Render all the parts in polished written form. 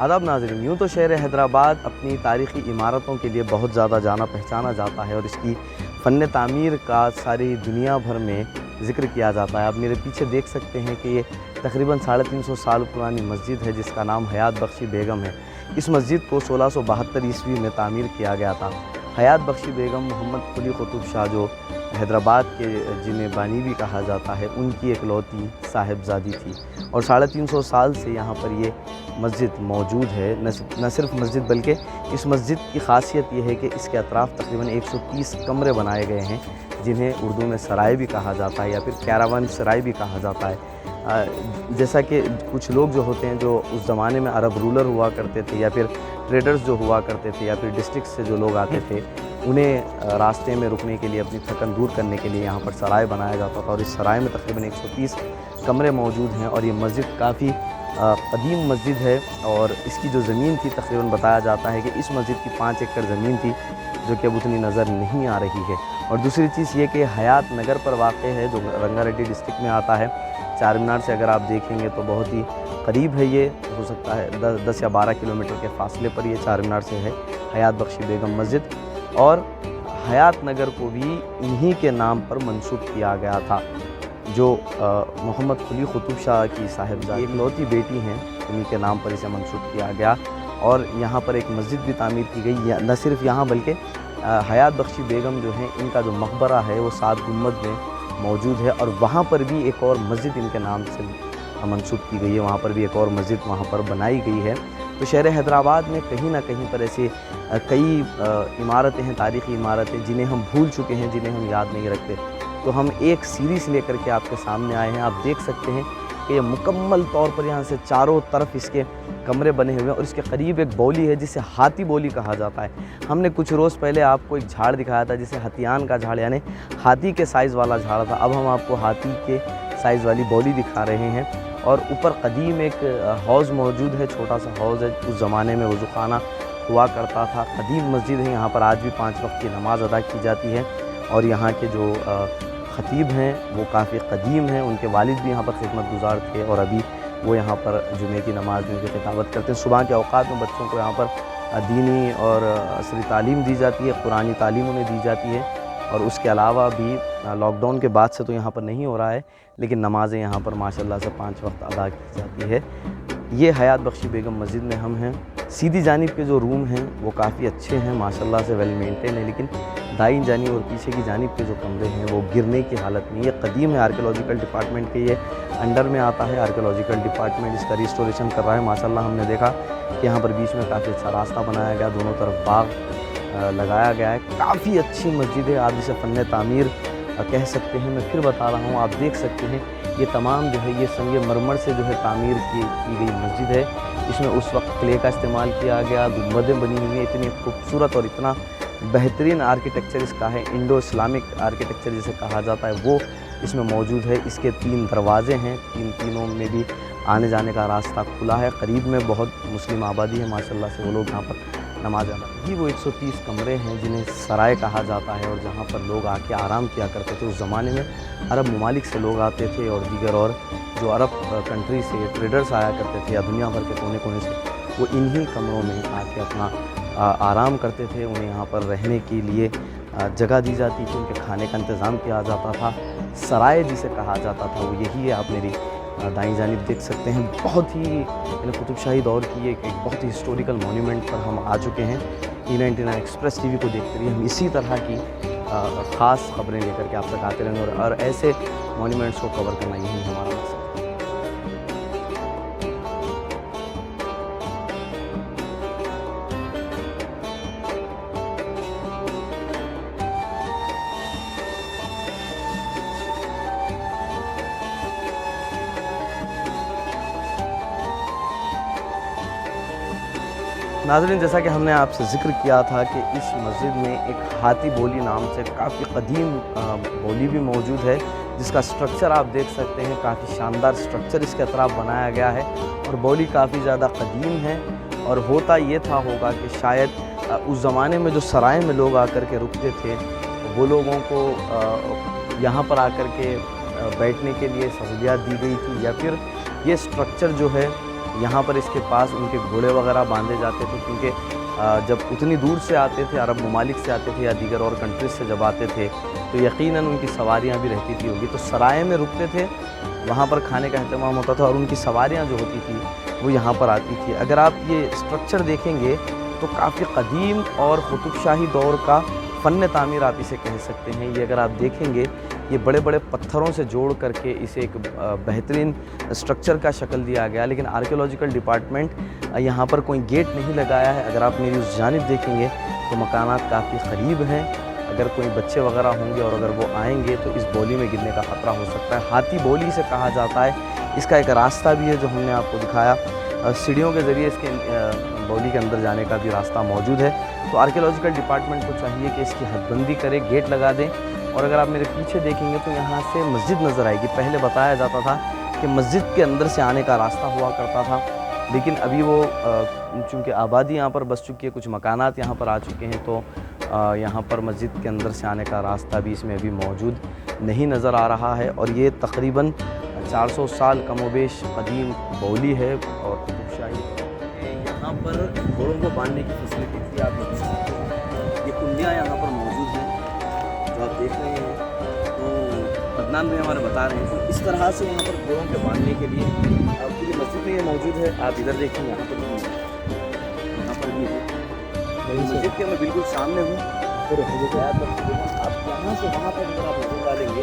आदाब नाज़रीन, यूँ तो शहर हैदराबाद अपनी तारीख़ी इमारतों के लिए बहुत ज़्यादा जाना पहचाना जाता है और इसकी फ़न तामीर का सारी दुनिया भर में ज़िक्र किया जाता है। आप मेरे पीछे देख सकते हैं कि ये तकरीबन 350 साल पुरानी मस्जिद है जिसका नाम हयात बख्शी बेगम है। इस मस्जिद को 1672 ईस्वी में तामीर किया गया था। हयात बख्शी बेगम मोहम्मद कुली कुतुब शाह जो हैदराबाद के जिन्हें बानी भी कहा जाता है, उनकी एकलौती साहिबजादी थी और 350 साल से यहाँ पर ये मस्जिद मौजूद है। न सिर्फ मस्जिद बल्कि इस मस्जिद की ख़ासियत ये है कि इसके अतराफ़ तकरीबन 130 कमरे बनाए गए हैं जिन्हें उर्दू में सराय भी कहा जाता है या फिर कैरावन सराय भी कहा जाता है। जैसा कि कुछ लोग जो होते हैं जो उस ज़माने में अरब रूलर हुआ करते थे या फिर ट्रेडर्स जो हुआ करते थे या फिर डिस्ट्रिक्ट से जो लोग आते थे, उन्हें रास्ते में रुकने के लिए, अपनी थकन दूर करने के लिए यहाँ पर सराय बनाया जाता था और इस सराय में तकरीबन 130 कमरे मौजूद हैं और ये मस्जिद काफ़ी कदीम मस्जिद है और इसकी जो ज़मीन थी तकरीबन बताया जाता है कि इस मस्जिद की 5 एकड़ ज़मीन थी जो कि अब उतनी नज़र नहीं आ रही है। और दूसरी चीज़ ये कि हयात नगर पर वाक़ है जो रंगारेड्डी डिस्ट्रिक्ट में आता है। चार मीनार से अगर आप देखेंगे तो बहुत ही करीब है, ये हो सकता है 10 या 12 किलोमीटर के फासले पर ये चार मीनार से है हयात बख्शी बेगम मस्जिद। और हयात नगर को भी इन्हीं के नाम पर मंसूब किया गया था जो मोहम्मद कुली कुतुब शाह की साहिबजादी एकलौती बेटी हैं, उन्हीं के नाम पर इसे मंसूब किया गया और यहाँ पर एक मस्जिद भी तामीर की गई। न सिर्फ यहाँ बल्कि हयात बख्शी बेगम जो हैं, इनका जो मकबरा है वो 7 गुंबद में मौजूद है और वहाँ पर भी एक और मस्जिद इनके नाम से मंसूब की गई है। वहाँ पर भी एक और मस्जिद वहाँ पर बनाई गई है। तो शहर हैदराबाद में कहीं ना कहीं पर ऐसे कई इमारतें हैं, तारीख़ी इमारतें जिन्हें हम भूल चुके हैं, जिन्हें हम याद नहीं रखते। तो हम एक सीरीज़ लेकर के आपके सामने आए हैं। आप देख सकते हैं कि ये मुकम्मल तौर पर यहाँ से चारों तरफ इसके कमरे बने हुए हैं और इसके करीब एक बौली है जिसे हाथी बौली कहा जाता है। हमने कुछ रोज़ पहले आपको एक झाड़ दिखाया था जिसे हथियान का झाड़ यानी हाथी के साइज़ वाला झाड़ था। अब हम आपको हाथी के साइज़ वाली बौली दिखा रहे हैं और ऊपर कदीम एक हौज़ मौजूद है, छोटा सा हौज़ है। उस ज़माने में वज़ूखाना हुआ करता था। कदीम मस्जिद है, यहाँ पर आज भी 5 वक्त की नमाज़ अदा की जाती है और यहाँ के जो ख़तीब हैं वो काफ़ी कदीम हैं। उनके वालिद भी यहाँ पर खिदमत गुज़ार थे और अभी वो यहाँ पर जुमे की नमाज़ में खिताबत करते हैं। सुबह के औक़ात में बच्चों को यहाँ पर दीनी और असरी तालीम दी जाती है, कुरानी तालीम उन्हें दी जाती है और उसके अलावा भी लॉकडाउन के बाद से तो यहाँ पर नहीं हो रहा है, लेकिन नमाज़ें यहाँ पर माशाल्लाह से 5 वक्त अदा की जाती है। ये हयात बख्शी बेगम मस्जिद में हम हैं। सीधी जानिब के जो रूम हैं वो काफ़ी अच्छे हैं, माशाल्लाह से वेल मेंटेन है, लेकिन दाईं जानिब और पीछे की जानिब के जो कमरे हैं वो गिरने की हालत में। ये कदीम है, आर्कियोलॉजिकल डिपार्टमेंट के ये अंडर में आता है। आर्कियोलॉजिकल डिपार्टमेंट इसका रिस्टोरेशन कर रहा है। माशाल्लाह हमने देखा कि यहाँ पर बीच में काफ़ी अच्छा रास्ता बनाया गया, दोनों तरफ बाग लगाया गया है। काफ़ी अच्छी मस्जिद है, आप इसे फ़न तामीर कह सकते हैं। मैं फिर बता रहा हूँ, आप देख सकते हैं ये तमाम जो है ये संग मरमर से जो है तामीर की गई मस्जिद है। इसमें उस वक्त क्ले का इस्तेमाल किया गया, गुंबदें बनी हुई हैं, इतनी खूबसूरत और इतना बेहतरीन आर्किटेक्चर इसका है। इंडो इस्लामिक आर्किटेक्चर जिसे कहा जाता है वो इसमें मौजूद है। इसके 3 दरवाज़े हैं, तीनों में भी आने जाने का रास्ता खुला है। करीब में बहुत मुस्लिम आबादी है माशाल्लाह से, वो लोग यहाँ पर नमाज अदा। ये वो 130 कमरे हैं जिन्हें सराय कहा जाता है और जहाँ पर लोग आके आराम किया करते थे। उस ज़माने में अरब ममालिक से लोग आते थे और दीगर और जो अरब कंट्री से ट्रेडर्स आया करते थे या दुनिया भर के कोने कोने से, वो इन्हीं कमरों में आके अपना आराम करते थे। उन्हें यहाँ पर रहने के लिए जगह दी जाती थी, उनके खाने का इंतज़ाम किया जाता था। सराय जिसे कहा जाता था वो यही है। आप मेरी दाईं जानिब देख सकते हैं, बहुत ही कुतुब शाही दौर की एक बहुत ही हिस्टोरिकल मॉन्यूमेंट पर हम आ चुके हैं। E99 एक्सप्रेस टीवी को देखते रहिए, हम इसी तरह की ख़ास खबरें लेकर के आप तक आते रहेंगे और ऐसे मॉन्यूमेंट्स को कवर करना यही हमारा मकसद है। नाज़रीन, जैसा कि हमने आपसे ज़िक्र किया था कि इस मस्जिद में एक हाथी बोली नाम से काफ़ी कदीम बोली भी मौजूद है जिसका स्ट्रक्चर आप देख सकते हैं। काफ़ी शानदार स्ट्रक्चर इसके अतराफ़ बनाया गया है और बोली काफ़ी ज़्यादा कदीम है। और होता ये था होगा कि शायद उस ज़माने में जो सराय में लोग आकर के रुकते थे वो लोगों को यहाँ पर आकर के बैठने के लिए सहूलियत दी गई थी, या फिर ये स्ट्रक्चर जो है यहाँ पर इसके पास उनके घोड़े वगैरह बांधे जाते थे, क्योंकि जब उतनी दूर से आते थे, अरब ममालिक से आते थे या दीगर और कंट्रीज से जब आते थे, तो यकीनन उनकी सवारियाँ भी रहती थी होगी, तो सराय में रुकते थे, वहाँ पर खाने का अहतमाम होता था और उनकी सवारियाँ जो होती थी वो यहाँ पर आती थी। अगर आप ये स्ट्रक्चर देखेंगे तो काफ़ी क़दीम और कुतुब शाही दौर का फ़न तामीर आप इसे कह सकते हैं। ये अगर आप देखेंगे, ये बड़े बड़े पत्थरों से जोड़ करके इसे एक बेहतरीन स्ट्रक्चर का शक्ल दिया गया, लेकिन आर्कियोलॉजिकल डिपार्टमेंट यहाँ पर कोई गेट नहीं लगाया है। अगर आप मेरी उस जानिब देखेंगे तो मकानात काफ़ी क़रीब हैं, अगर कोई बच्चे वगैरह होंगे और अगर वो आएंगे तो इस बोली में गिरने का ख़तरा हो सकता है। हाथी बोली से कहा जाता है। इसका एक रास्ता भी है जो हमने आपको दिखाया, सीढ़ियों के ज़रिए इसके बोली के अंदर जाने का भी रास्ता मौजूद है। तो आर्कियोलॉजिकल डिपार्टमेंट को चाहिए कि इसकी हदबंदी करे, गेट लगा दें। और अगर आप मेरे पीछे देखेंगे तो यहाँ से मस्जिद नज़र आएगी। पहले बताया जाता था कि मस्जिद के अंदर से आने का रास्ता हुआ करता था, लेकिन अभी वो चूँकि आबादी यहाँ पर बस चुकी है, कुछ मकानात यहाँ पर आ चुके हैं, तो यहाँ पर मस्जिद के अंदर से आने का रास्ता भी इसमें अभी मौजूद नहीं नज़र आ रहा है। और ये तकरीबन 400 साल कमोबेश कदीम बोली है और कुतुब शाही। यहाँ पर घोड़ों को बांधने की फैसिलिटी थी। आप देख सकते हैं, ये कुंडियाँ यहाँ पर मौजूद हैं जो आप देख रहे हैं। तो अदनान भाई हमारे बता रहे हैं तो इस तरह से यहाँ पर घोड़ों के बांधने के लिए पूरी मस्जिद में ये मौजूद है। आप इधर देखेंगे, यहाँ पर भी है। मस्जिद के मैं बिल्कुल सामने हूँ, तो आप यहाँ से वहाँ पर अगर आप नजर डालेंगे,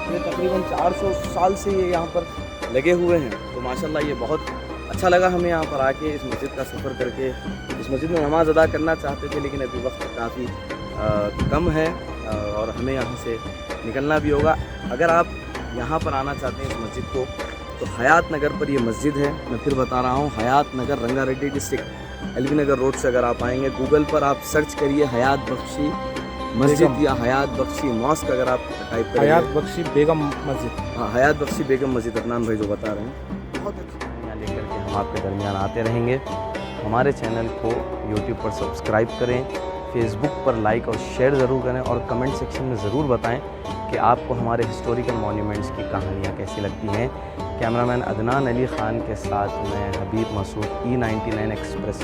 ये तकरीबन 400 साल से ये यहाँ पर लगे हुए हैं। तो माशाल्लाह ये बहुत अच्छा लगा हमें यहाँ पर आके, इस मस्जिद का सफ़र करके। इस मस्जिद में नमाज़ अदा करना चाहते थे, लेकिन अभी वक्त काफ़ी कम है और हमें यहाँ से निकलना भी होगा। अगर आप यहाँ पर आना चाहते हैं इस मस्जिद को, तो हयात नगर पर ये मस्जिद है। मैं फिर बता रहा हूँ, हयात नगर, रंगारेड्डी डिस्ट्रिक्ट, एलबी नगर रोड से अगर आप आएंगे, गूगल पर आप सर्च करिए हयात बख्शी मस्जिद या हयात बख्शी मॉस्क, अगर आप टाइप करें हयात बख्शी बेगम मस्जिद, हाँ हयात बख्शी बेगम मस्जिद, अदनान भाई जो बता रहे हैं। बहुत अच्छी दुनिया लेकर के हम आपके दरमियान आते रहेंगे। हमारे चैनल को यूट्यूब पर सब्सक्राइब करें, फेसबुक पर लाइक और शेयर ज़रूर करें और कमेंट सेक्शन में ज़रूर बताएं कि आपको हमारे हिस्टोरिकल मॉन्यूमेंट्स की कहानियाँ कैसी लगती हैं। कैमरामैन अदनान अली ख़ान के साथ मैं हबीब मसूद, E99 एक्सप्रेस।